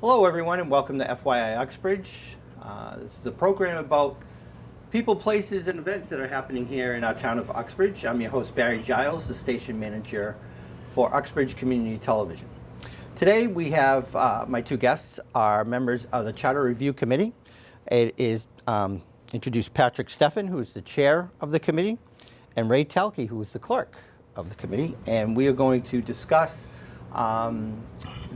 Hello everyone and welcome to F.Y.I. Uxbridge. This is a program about people, places, and events that are happening here in our town of Uxbridge. I'm your host Barry Giles, the station manager for Uxbridge Community Television. Today we have my two guests are members of the Charter Review Committee. It is introduced Patrick Steffen, who is the chair of the committee, and Ray Talke, who is the clerk of the committee. And we are going to discuss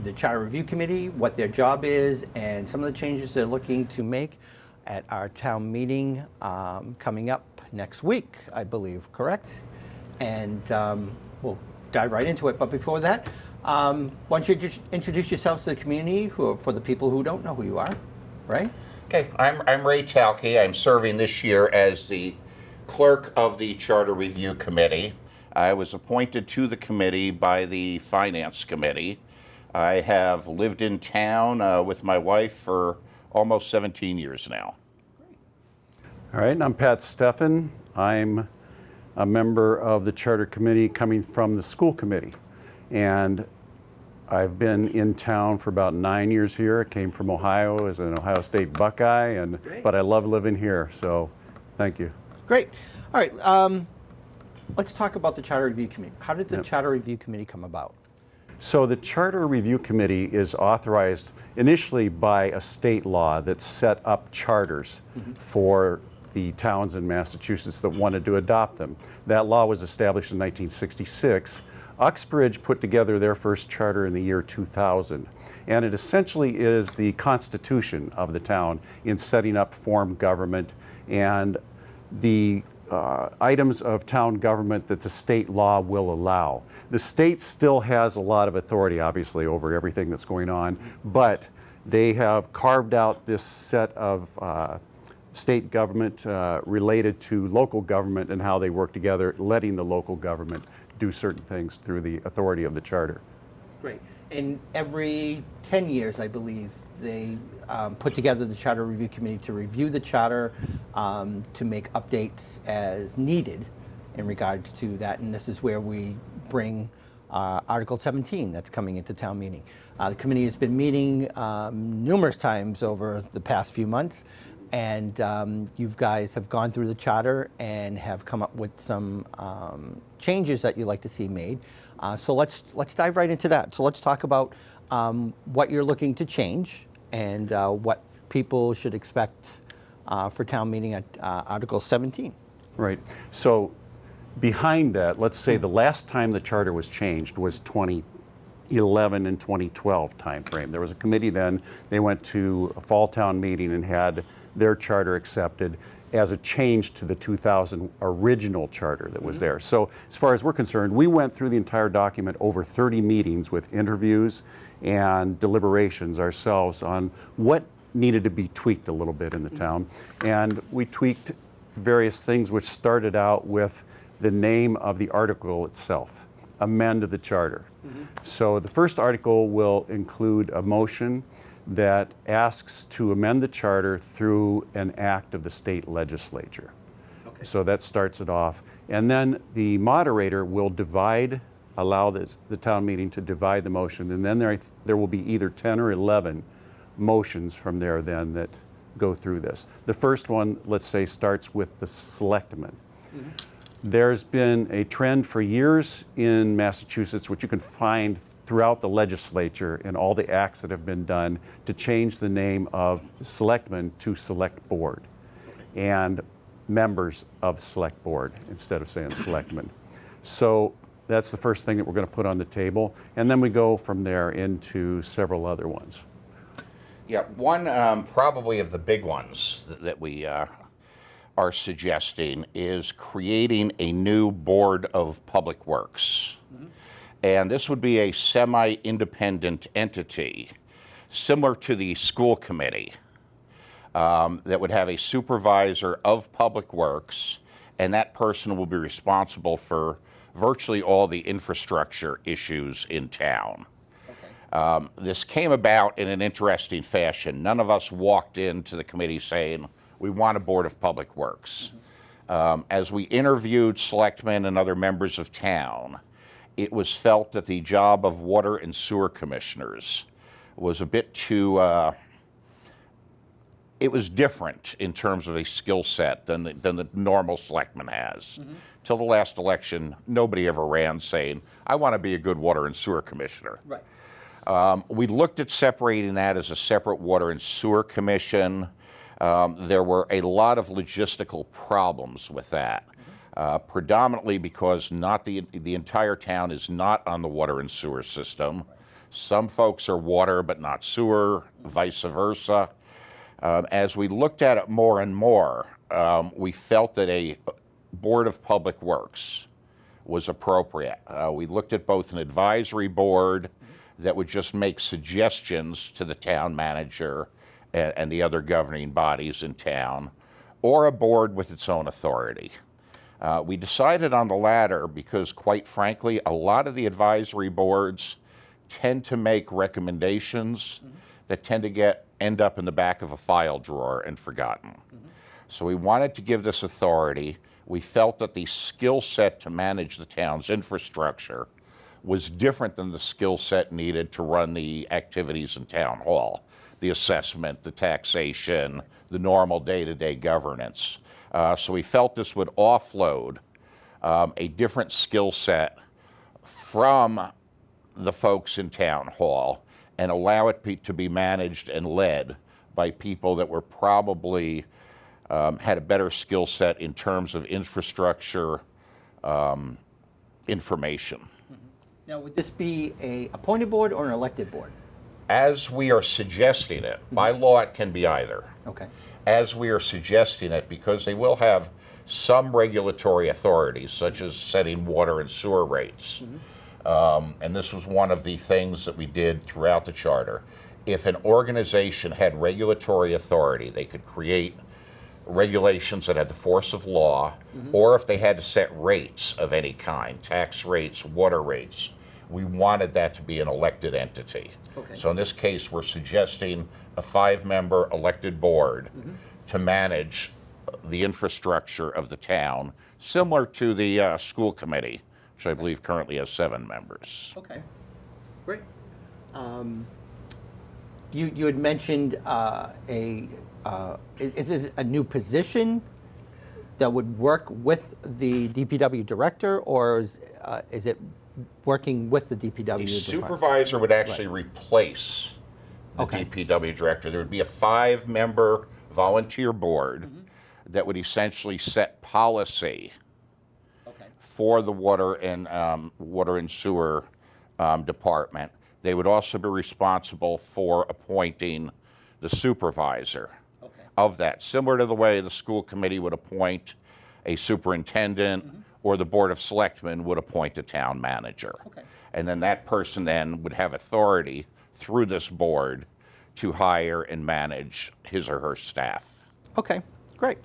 the Charter Review Committee, what their job is, and some of the changes they're looking to make at our town meeting coming up next week, I believe, correct? And we'll dive right into it. But before that, why don't you just introduce yourselves to the community for the people who don't know who you are, right? Okay, I'm Ray Talke. I'm serving this year as the clerk of the Charter Review Committee. I was appointed to the committee by the Finance Committee. I have lived in town with my wife for almost 17 years now. All right, and I'm Pat Steffen. I'm a member of the Charter Committee coming from the school committee. And I've been in town for about 9 years here. I came from Ohio as an Ohio State Buckeye, but I love living here, so thank you. Great. All right. Let's talk about the Charter Review Committee. How did the Charter Review Committee come about? So the Charter Review Committee is authorized initially by a state law that set up charters for the towns in Massachusetts that wanted to adopt them. That law was established in 1966. Uxbridge put together their first charter in the year 2000. And it essentially is the constitution of the town in setting up form government and the items of town government that the state law will allow. The state still has a lot of authority, obviously, over everything that's going on, but they have carved out this set of state government related to local government and how they work together, letting the local government do certain things through the authority of the charter. Great. And every 10 years, I believe, they put together the Charter Review Committee to review the charter, to make updates as needed in regards to that. And this is where we bring Article 17 that's coming into town meeting. The committee has been meeting numerous times over the past few months, and you guys have gone through the charter and have come up with some changes that you'd like to see made. So let's dive right into that. So let's talk about what you're looking to change and what people should expect for town meeting at Article 17. Right. So behind that, let's say the last time the charter was changed was 2011 and 2012 timeframe. There was a committee then, they went to a fall town meeting and had their charter accepted as a change to the 2000 original charter that was there. So as far as we're concerned, we went through the entire document over 30 meetings with interviews and deliberations ourselves on what needed to be tweaked a little bit in the town. And we tweaked various things, which started out with the name of the article itself, amend the charter. So the first article will include a motion that asks to amend the charter through an act of the state legislature. Okay. So that starts it off. And then the moderator will allow the town meeting to divide the motion, and then there will be either 10 or 11 motions from there then that go through this. The first one, let's say, starts with the selectmen. There's been a trend for years in Massachusetts, which you can find throughout the legislature and all the acts that have been done, to change the name of selectmen to select board and members of select board instead of saying selectmen. So that's the first thing that we're going to put on the table, and then we go from there into several other ones. Yeah, one probably of the big ones that we are suggesting is creating a new Board of Public Works. And this would be a semi-independent entity, similar to the school committee, that would have a supervisor of public works, and that person will be responsible for virtually all the infrastructure issues in town. This came about in an interesting fashion. None of us walked into the committee saying, we want a Board of Public Works. As we interviewed selectmen and other members of town, it was felt that the job of water and sewer commissioners was a bit too, it was different in terms of a skill set than the normal selectman has. Till the last election, nobody ever ran saying, I want to be a good water and sewer commissioner. Right. We looked at separating that as a separate water and sewer commission. There were a lot of logistical problems with that, predominantly because not the entire town is not on the water and sewer system. Some folks are water but not sewer, vice versa. As we looked at it more and more, we felt that a Board of Public Works was appropriate. We looked at both an advisory board that would just make suggestions to the town manager and the other governing bodies in town, or a board with its own authority. We decided on the latter because, quite frankly, a lot of the advisory boards tend to make recommendations that tend to end up in the back of a file drawer and forgotten. So we wanted to give this authority. We felt that the skill set to manage the town's infrastructure was different than the skill set needed to run the activities in town hall, the assessment, the taxation, the normal day-to-day governance. So we felt this would offload a different skill set from the folks in town hall and allow it to be managed and led by people that were probably had a better skill set in terms of infrastructure information. Now, would this be a appointed board or an elected board? As we are suggesting it, by law it can be either. Okay. As we are suggesting it, because they will have some regulatory authorities, such as setting water and sewer rates. And this was one of the things that we did throughout the charter. If an organization had regulatory authority, they could create regulations that had the force of law, or if they had to set rates of any kind, tax rates, water rates, we wanted that to be an elected entity. Okay. So in this case, we're suggesting a 5-member elected board to manage the infrastructure of the town, similar to the school committee, which I believe currently has 7 members. Okay, great. You had mentioned is this a new position that would work with the DPW director, or is it working with the DPW The department? supervisor would actually replace the Okay. DPW director. There would be a 5-member volunteer board that would essentially set policy Okay. for the water and sewer department. They would also be responsible for appointing the supervisor Okay. of that, similar to the way the school committee would appoint a superintendent or the board of selectmen would appoint a town manager. Okay. And then that person then would have authority through this board to hire and manage his or her staff. Okay, great.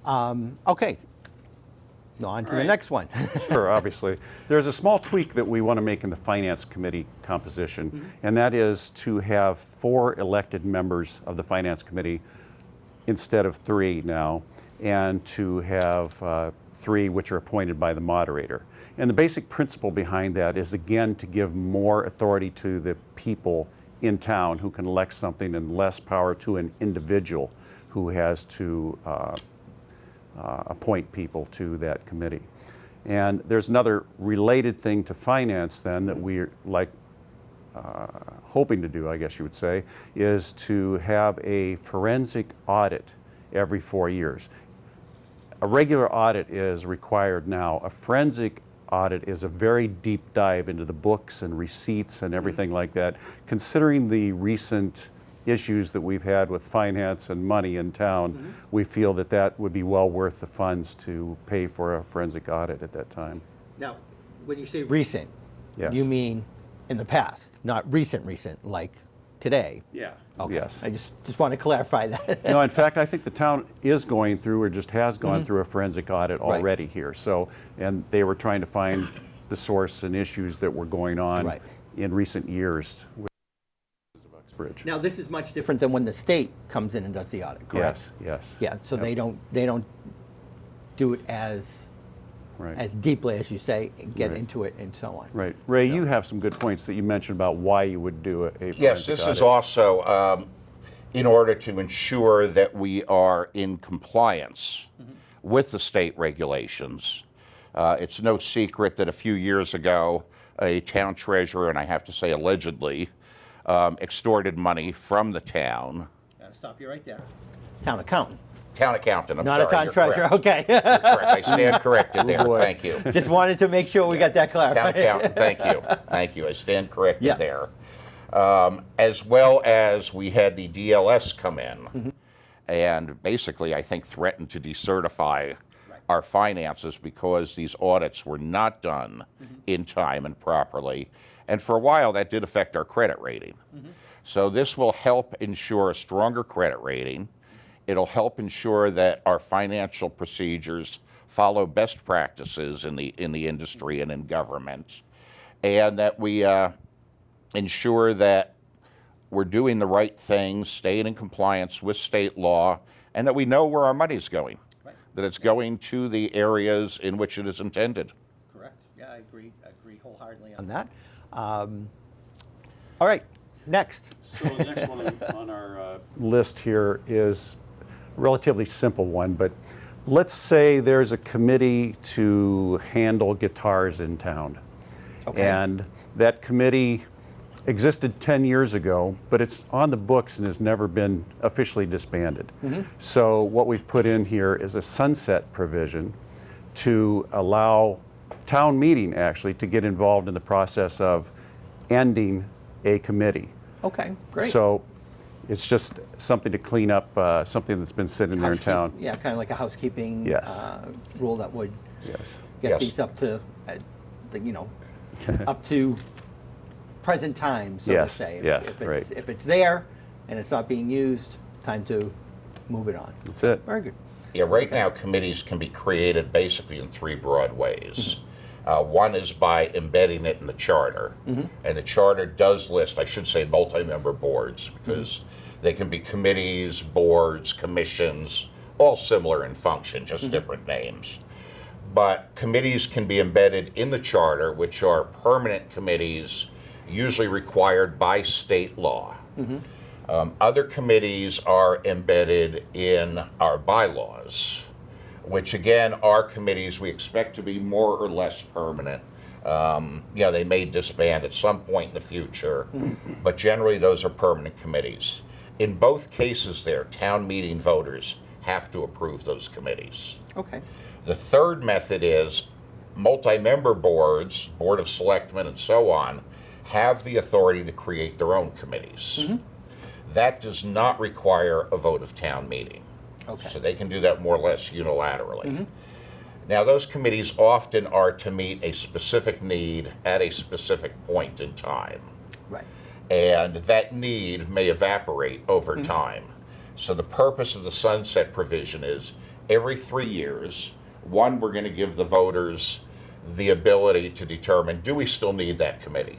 Okay. Now on to the next one. Sure, obviously. There's a small tweak that we want to make in the Finance Committee composition, and that is to have 4 elected members of the Finance Committee instead of 3 now, and to have 3 which are appointed by the moderator. And the basic principle behind that is, again, to give more authority to the people in town who can elect something and less power to an individual who has to appoint people to that committee. And there's another related thing to finance then that we're hoping to do, I guess you would say, is to have a forensic audit every 4 years. A regular audit is required now. A forensic audit is a very deep dive into the books and receipts and everything like that. Considering the recent issues that we've had with finance and money in town, we feel that that would be well worth the funds to pay for a forensic audit at that time. Now, when you say recent, Yes. you mean in the past, not recent, like today? Yeah. Okay. Yes. I just want to clarify that. No, in fact, I think the town is going through, or just has gone through, a forensic audit Right. already here. So, and they were trying to find the source and issues that were going on Right. in recent years with Uxbridge. Now, this is much different than when the state comes in and does the audit, correct? Yes, yes. Yeah, so Yep. they don't do it as Right. as deeply as you say, and get Right. into it and so on. Right. Ray, you have some good points that you mentioned about why you would do a Yes, forensic this is audit. also in order to ensure that we are in compliance with the state regulations. It's no secret that a few years ago, a town treasurer, and I have to say allegedly, extorted money from the town. Gotta stop you right there. Town accountant. Town accountant, I'm Not sorry. a town you're treasurer, correct. okay. You're correct. I stand corrected there. boy. Thank you. Just wanted to make sure we got that Town clarified. accountant, thank you. Thank you. I stand corrected Yeah. there. As well as we had the DLS come in and basically, I think, threatened to decertify our finances because these audits were not done in time and properly. And for a while, that did affect our credit rating. So this will help ensure a stronger credit rating. It'll help ensure that our financial procedures follow best practices in the industry and in government, and that we ensure that we're doing the right things, staying in compliance with state law, and that we know where our money's going, that it's going to the areas in which it is intended. Correct. Yeah, I agree wholeheartedly on that. All right, next. So the next one on our list here is a relatively simple one, but let's say there's a committee to handle guitars in town. Okay. And that committee existed 10 years ago, but it's on the books and has never been officially disbanded. So what we've put in here is a sunset provision to allow town meeting actually to get involved in the process of ending a committee. Okay, great. So it's just something to clean up something that's been sitting there in town. Yeah, kind of like a housekeeping Yes. rule that would Yes. get Yes. these up to, up to present time, so Yes, to say. yes, If it's, right. if it's there and it's not being used, time to move it on. That's it. Very good. Yeah, right now committees can be created basically in three broad ways. One is by embedding it in the charter, and the charter does list, I should say, multi-member boards, because they can be committees, boards, commissions, all similar in function, just different names. But committees can be embedded in the charter, which are permanent committees, usually required by state law. Other committees are embedded in our bylaws, which again are committees we expect to be more or less permanent. They may disband at some point in the future, but generally those are permanent committees. In both cases there, town meeting voters have to approve those committees. Okay. The third method is multi-member boards, Board of Selectmen and so on, have the authority to create their own committees. That does not require a vote of town meeting. Okay. So they can do that more or less unilaterally. Now, those committees often are to meet a specific need at a specific point in time. Right. And that need may evaporate over time. So the purpose of the sunset provision is every 3 years, one, we're going to give the voters the ability to determine, do we still need that committee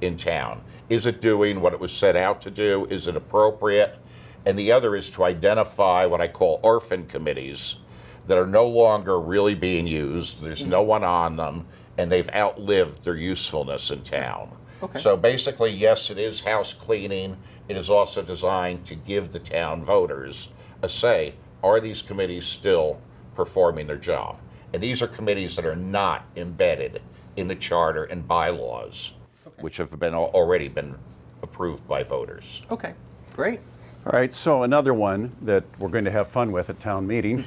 in town? Is it doing what it was set out to do? Is it appropriate? And the other is to identify what I call orphan committees that are no longer really being used. There's no one on them, and they've outlived their usefulness in town. Okay. So basically, yes, it is house cleaning. It is also designed to give the town voters a say. Are these committees still performing their job? And these are committees that are not embedded in the charter and bylaws, which have already been approved by voters. Okay. Great. All right, so another one that we're going to have fun with at town meeting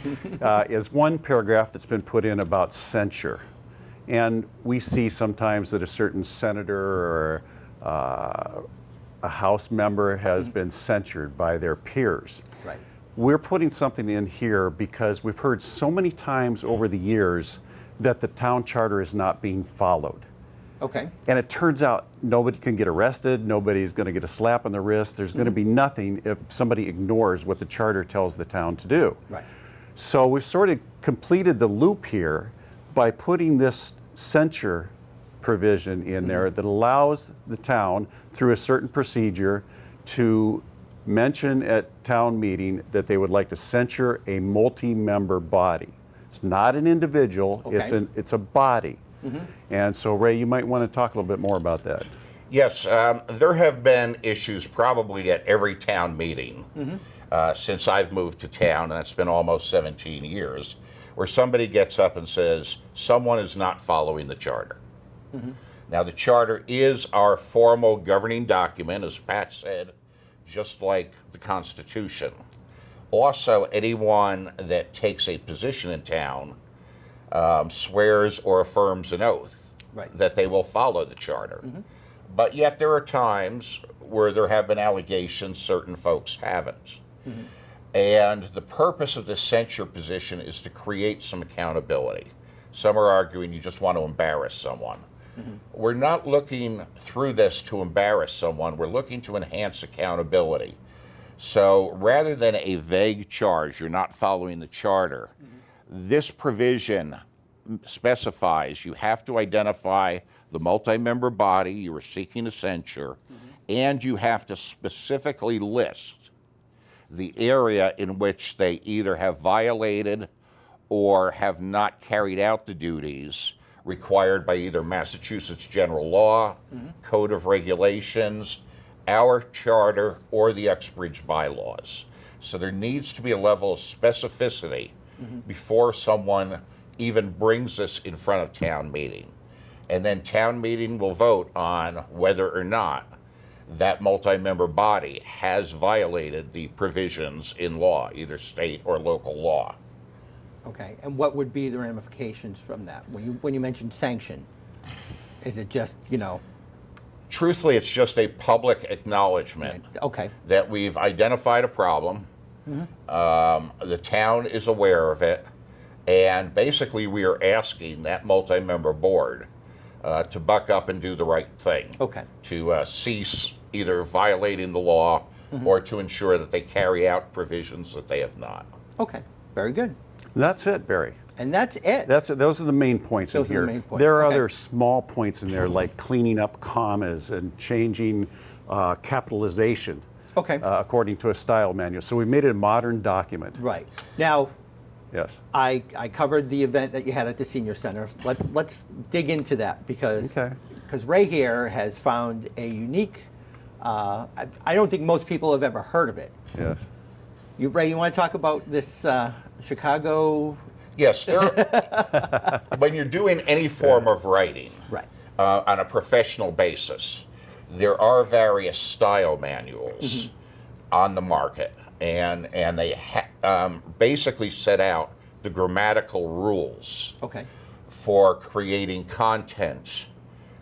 is one paragraph that's been put in about censure. And we see sometimes that a certain senator or a House member has been censured by their peers. Right. We're putting something in here because we've heard so many times over the years that the town charter is not being followed. Okay. And it turns out nobody can get arrested, nobody's going to get a slap on the wrist, there's going to be nothing if somebody ignores what the charter tells the town to do. Right. So we've sort of completed the loop here by putting this censure provision in there that allows the town, through a certain procedure, to mention at town meeting that they would like to censure a multi-member body. It's not an individual, Okay. it's a body. And so, Ray, you might want to talk a little bit more about that. Yes, there have been issues probably at every town meeting since I've moved to town, and that's been almost 17 years, where somebody gets up and says, someone is not following the charter. Now, the charter is our formal governing document, as Pat said, just like the Constitution. Also, anyone that takes a position in town swears or affirms an oath that they will follow the charter. But yet there are times where there have been allegations certain folks haven't. And the purpose of this censure position is to create some accountability. Some are arguing you just want to embarrass someone. We're not looking through this to embarrass someone. We're looking to enhance accountability. So rather than a vague charge, you're not following the charter, this provision specifies you have to identify the multi-member body you are seeking to censure, and you have to specifically list the area in which they either have violated or have not carried out the duties required by either Massachusetts general law, code of regulations, our charter, or the Uxbridge bylaws. So there needs to be a level of specificity before someone even brings this in front of town meeting. And then town meeting will vote on whether or not that multi-member body has violated the provisions in law, either state or local law. Okay, and what would be the ramifications from that? When you mentioned sanction, is it just, Truthfully, it's just a public acknowledgement okay, that we've identified a problem, the town is aware of it, and basically we are asking that multi-member board to buck up and do the right thing. Okay. To cease either violating the law or to ensure that they carry out provisions that they have not. Okay, very good. That's it, Barry. And that's it. Those are the main points Those in are here. the main points. There are Okay. other small points in there, like cleaning up commas and changing capitalization Okay. according to a style manual. So we made it a modern document. Right. Now, Yes. I covered the event that you had at the senior center. Let's dig into that because Okay. Ray here has found a unique. I don't think most people have ever heard of it. Yes. Ray, you want to talk about this Chicago? Yes, when you're doing any form of writing Right. on a professional basis, there are various style manuals on the market, and they basically set out the grammatical rules Okay. for creating content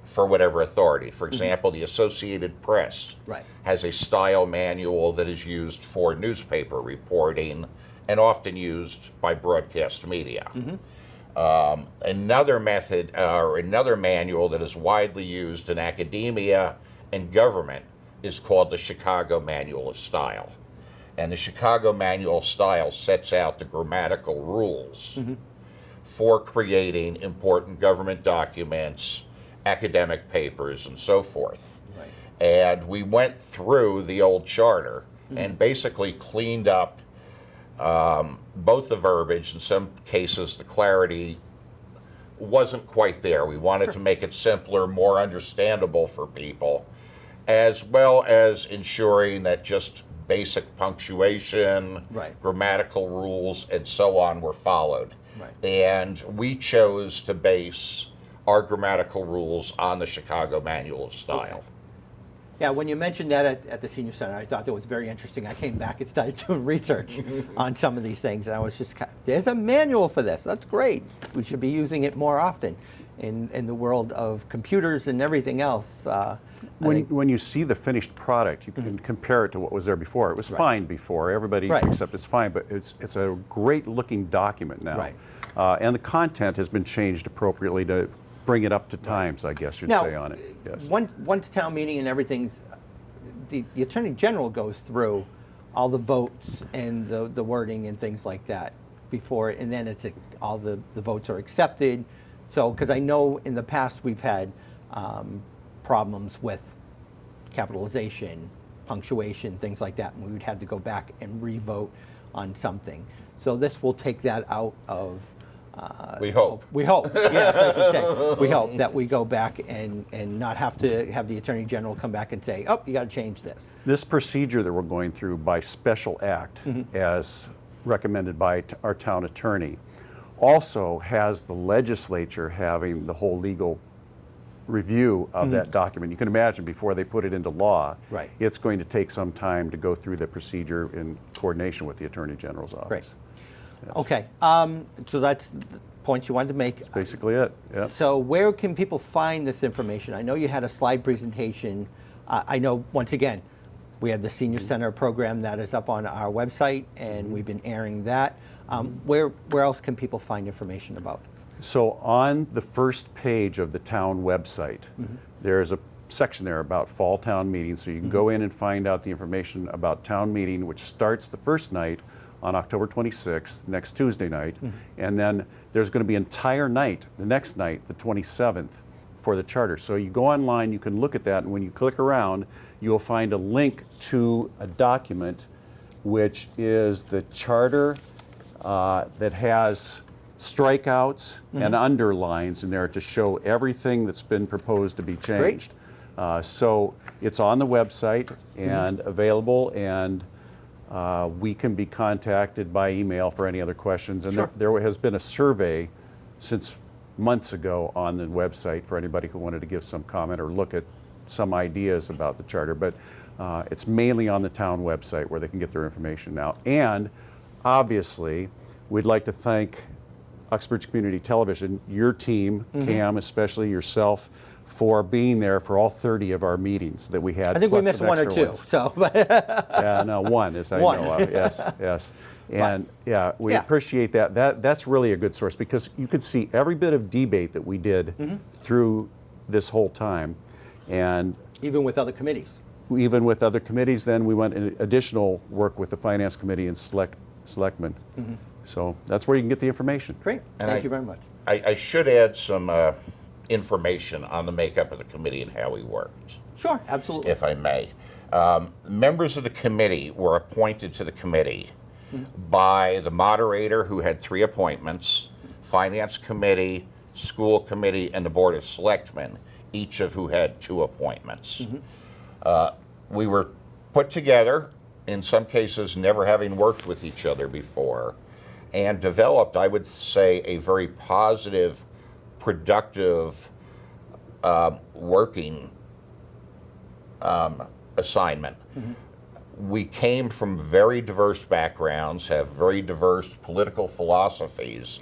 for whatever authority. For example, the Associated Press Right. has a style manual that is used for newspaper reporting and often used by broadcast media. Another method or another manual that is widely used in academia and government is called the Chicago Manual of Style. And the Chicago Manual of Style sets out the grammatical rules for creating important government documents, academic papers, and so forth. Right. And we went through the old charter and basically cleaned up both the verbiage, in some cases the clarity wasn't quite there. We wanted to make it simpler, more understandable for people, as well as ensuring that just basic punctuation, Right. grammatical rules, and so on were followed. Right. And we chose to base our grammatical rules on the Chicago Manual of Style. Okay. Yeah, when you mentioned that at the senior center, I thought that was very interesting. I came back and started doing research on some of these things, and I was just, there's a manual for this. That's great. We should be using it more often in the world of computers and everything else. When you see the finished product, you can compare it to what was there before. It was fine before. Everybody Right. accepts it's fine, but it's a great looking document now. Right. And the content has been changed appropriately to bring it up to times, I guess you'd Now, say on it. Yes. once town meeting and everything's, the Attorney General goes through all the votes and the wording and things like that before, and then all the votes are accepted. So, because I know in the past we've had problems with capitalization, punctuation, things like that, and we would have to go back and re-vote on something. So this will take that out of We hope. We hope, yes, I should say. We hope that we go back and not have to have the Attorney General come back and say, oh, you got to change this. This procedure that we're going through by special act, as recommended by our town attorney, also has the legislature having the whole legal review of that document. You can imagine before they put it into law, Right. it's going to take some time to go through the procedure in coordination with the Attorney General's office. Great. Yes. Okay, so that's the points you wanted to make. Basically it, yeah. So where can people find this information? I know you had a slide presentation. I know, once again, we have the Senior Center program that is up on our website, and we've been airing that. Where else can people find information about it? So on the first page of the town website, there's a section there about fall town meeting, so you can go in and find out the information about town meeting, which starts the first night on October 26th, next Tuesday night, and then there's going to be an entire night, the next night, the 27th, for the charter. So you go online, you can look at that, and when you click around, you'll find a link to a document, which is the charter that has strikeouts and underlines in there to show everything that's been proposed to be changed. So it's on the website and available, and we can be contacted by email for any other questions. And Sure. there has been a survey since months ago on the website for anybody who wanted to give some comment or look at some ideas about the charter. But it's mainly on the town website where they can get their information now. And obviously, we'd like to thank Uxbridge Community Television, your team, Cam, especially yourself, for being there for all 30 of our meetings that we had. I think we plus missed some one or extra two. ones. So, Yeah, no, one, as I One. know of. Yes, yes. And yeah, we appreciate that. That's really a good source because you could see every bit of debate that we did through this whole time. And even with other committees. even with other committees, then we went in additional work with the Finance Committee and selectmen. So that's where you can get the information. Great. And Thank you very much. I should add some information on the makeup of the committee and how we worked, Sure, absolutely. if I may. Members of the committee were appointed to the committee by the moderator, who had 3 appointments, Finance Committee, School Committee, and the Board of Selectmen, each of who had 2 appointments. We were put together, in some cases never having worked with each other before, and developed, I would say, a very positive, productive working assignment. We came from very diverse backgrounds, have very diverse political philosophies,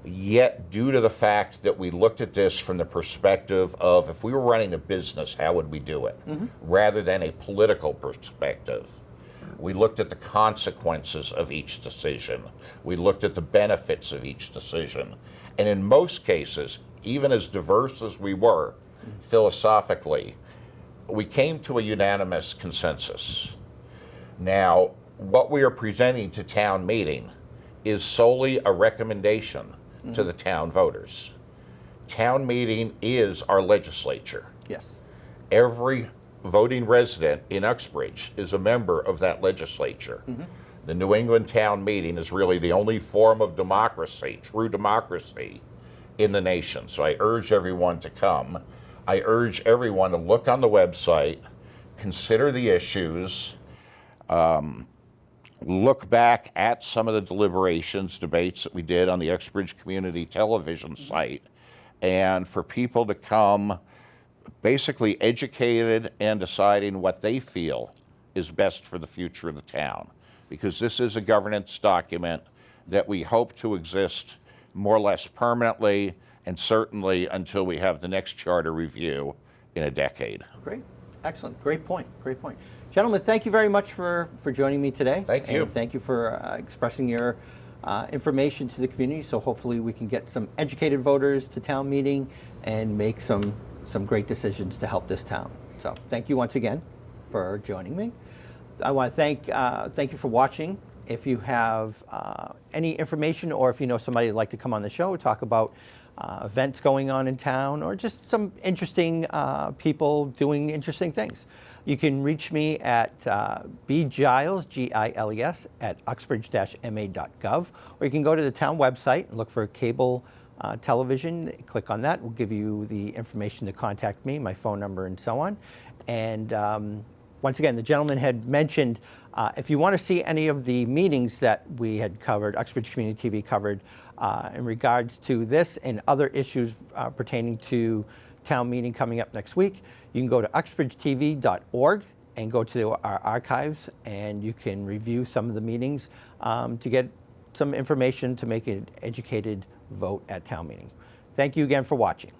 yet due to the fact that we looked at this from the perspective of if we were running a business, how would we do it, rather than a political perspective. We looked at the consequences of each decision. We looked at the benefits of each decision. And in most cases, even as diverse as we were philosophically, we came to a unanimous consensus. Now, what we are presenting to town meeting is solely a recommendation to the town voters. Town meeting is our legislature. Yes. Every voting resident in Uxbridge is a member of that legislature. The New England town meeting is really the only form of democracy, true democracy, in the nation. So I urge everyone to come. I urge everyone to look on the website, consider the issues, look back at some of the deliberations, debates that we did on the Uxbridge Community Television site, and for people to come basically educated and deciding what they feel is best for the future of the town. Because this is a governance document that we hope to exist more or less permanently, and certainly until we have the next charter review in a decade. Great. Excellent. Great point. Great point. Gentlemen, thank you very much for joining me today. Thank you. And thank you for expressing your information to the community. So hopefully we can get some educated voters to town meeting and make some great decisions to help this town. So thank you once again for joining me. I want to thank you for watching. If you have any information or if you know somebody who'd like to come on the show, talk about events going on in town, or just some interesting people doing interesting things. You can reach me at bgiles, Giles, at uxbridge-ma.gov, or you can go to the town website and look for cable television. Click on that. We'll give you the information to contact me, my phone number, and so on. And once again, the gentleman had mentioned if you want to see any of the meetings that we had covered, Uxbridge Community TV covered, in regards to this and other issues pertaining to town meeting coming up next week, you can go to uxbridgetv.org and go to our archives, and you can review some of the meetings to get some information to make an educated vote at town meetings. Thank you again for watching.